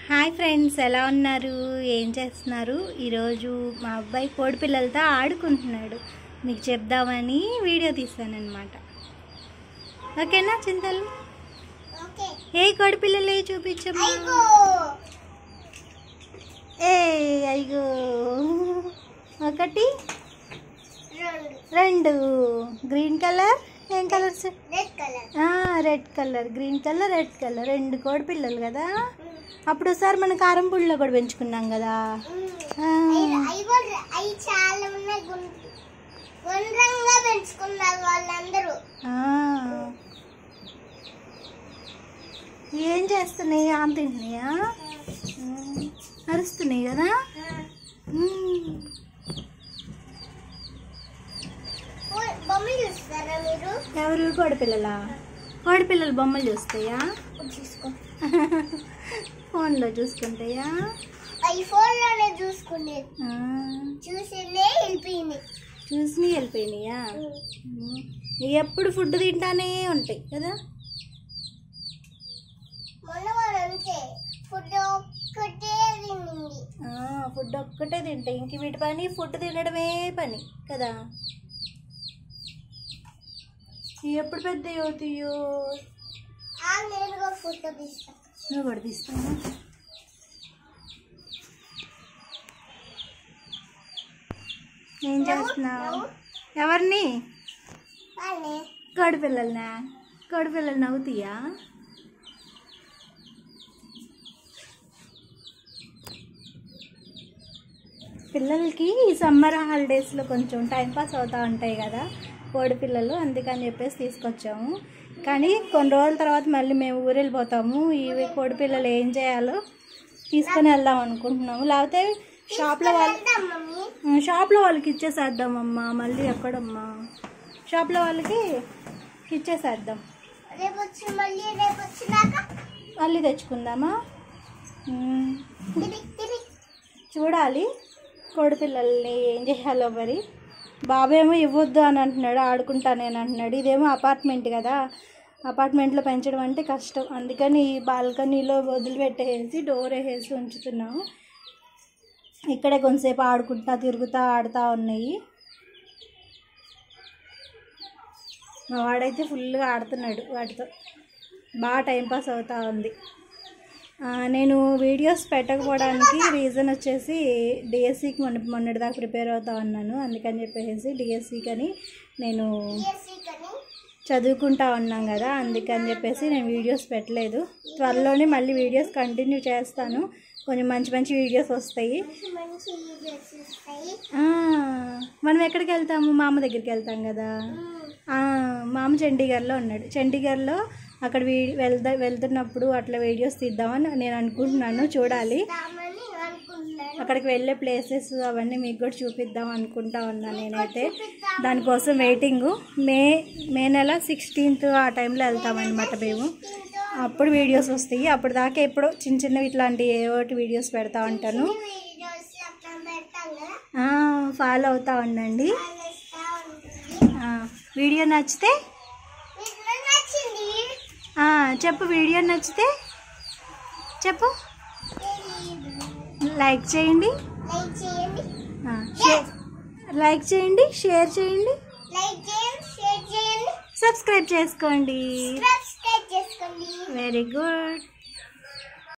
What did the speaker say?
Hi friends, ఎలా ఉన్నారు? ఏం చేస్తున్నారు? ఈరోజు మా అబ్బాయి కోడి పిల్లలతో ఆడుకుంటున్నాడు. మీకు చెప్దామని వీడియో తీసానన్నమాట. ఓకేనా చింతలు? ఏ కోడి పిల్లలు చూపించమ్మా. ఏ అయ్యో, ఒకటి రెండు. గ్రీన్ కలర్, ఏం colours? Red colour, green colour, red colour. రెండు కోడి పిల్లలు కదా. అప్పుడు ఒకసారి మన కారంపూడిలో కూడా పెంచుకున్నాం కదా. ఏం చేస్తున్నాయి? ఆమె తింటున్నాయా? అరుస్తున్నాయి కదా. ఎవరు? కోడిపిల్లలా? కోడిపిల్లలు బొమ్మలు చూస్తాయా? ఫోన్లో చూసుకుంటాయా? చూసి వెళ్ళిపోయినాయా? ఎప్పుడు ఫుడ్ తింటానే ఉంటాయి కదా. ఫుడ్ ఒక్కటే తింటాయి. ఇంక వీటి పని ఫుడ్ తినడమే పని కదా. ఎప్పుడు పెద్ద అవుతాయో. నువ్వు కూడా తీస్తావా? ఏం చేస్తున్నావు? ఎవరిని? కోడి పిల్లలనా? కోడి పిల్లలు నవ్వుతాయా? పిల్లలకి ఈ సమ్మర్ హాలిడేస్లో కొంచెం టైంపాస్ అవుతూ ఉంటాయి కదా కోడి పిల్లలు, అందుకని చెప్పేసి తీసుకొచ్చాము. కానీ కొన్ని రోజుల తర్వాత మళ్ళీ మేము ఊరు వెళ్ళిపోతాము. ఇవి కోడి పిల్లలు ఏం చేయాలో తీసుకొని వెళ్దాం అనుకుంటున్నాము. లేకపోతే షాప్లో వాళ్ళకి ఇచ్చేసేద్దామమ్మా. మళ్ళీ ఎక్కడమ్మా? షాప్లో వాళ్ళకి ఇచ్చేసేద్దాం. మళ్ళీ తెచ్చుకుందామా? చూడాలి కోడి పిల్లల్ని ఏం చేయాలో మరి. బాబేమో ఇవ్వద్దు అని అంటున్నాడు, ఆడుకుంటానేని అంటున్నాడు. ఇదేమో అపార్ట్మెంట్ కదా, అపార్ట్మెంట్లో పెంచడం అంటే కష్టం. అందుకని ఈ బాల్కనీలో వదిలిపెట్టేసి డోర్ వేసేసి ఉంచుతున్నాము. ఇక్కడే కొంతసేపు ఆడుకుంటా తిరుగుతూ ఆడుతూ ఉన్నాయి. మా వాడైతే ఫుల్గా ఆడుతున్నాడు వాటితో, బాగా టైంపాస్ అవుతూ ఉంది. నేను వీడియోస్ పెట్టకపోవడానికి రీజన్ వచ్చేసి డిఎస్సికి మొన్నటిదాకా ప్రిపేర్ అవుతా ఉన్నాను. అందుకని చెప్పేసి డిఎస్సికి అని నేను చదువుకుంటా ఉన్నాం కదా, అందుకని చెప్పేసి నేను వీడియోస్ పెట్టలేదు. త్వరలోనే మళ్ళీ వీడియోస్ కంటిన్యూ చేస్తాను. కొంచెం మంచి మంచి వీడియోస్ వస్తాయి. మనం ఎక్కడికి వెళ్తాము? మామ దగ్గరికి వెళ్తాం కదా. మామ చండీగఢ్లో ఉన్నాడు. చండీగఢ్లో అక్కడ వెళ్తున్నప్పుడు అట్లా వీడియోస్ తీద్దామని నేను అనుకుంటున్నాను. చూడాలి, అక్కడికి వెళ్ళే ప్లేసెస్ అవన్నీ మీకు కూడా చూపిద్దాం అనుకుంటా ఉన్నాను నేనైతే. దానికోసం వెయిటింగ్. మే నెల 16th ఆ టైంలో వెళ్తామన్నమాట మేము. అప్పుడు వీడియోస్ వస్తాయి. అప్పుడు దాకా ఎప్పుడో చిన్న చిన్నవి ఇట్లాంటి ఏవోటి వీడియోస్ పెడతా ఉంటాను. ఫాలో అవుతూ ఉండండి. వీడియో నచ్చితే చెప్పు. వీడియో నచ్చితే చెప్పు. లైక్ చేయండి, షేర్ చేయండి, సబ్స్క్రైబ్ చేసుకోండి. Very good.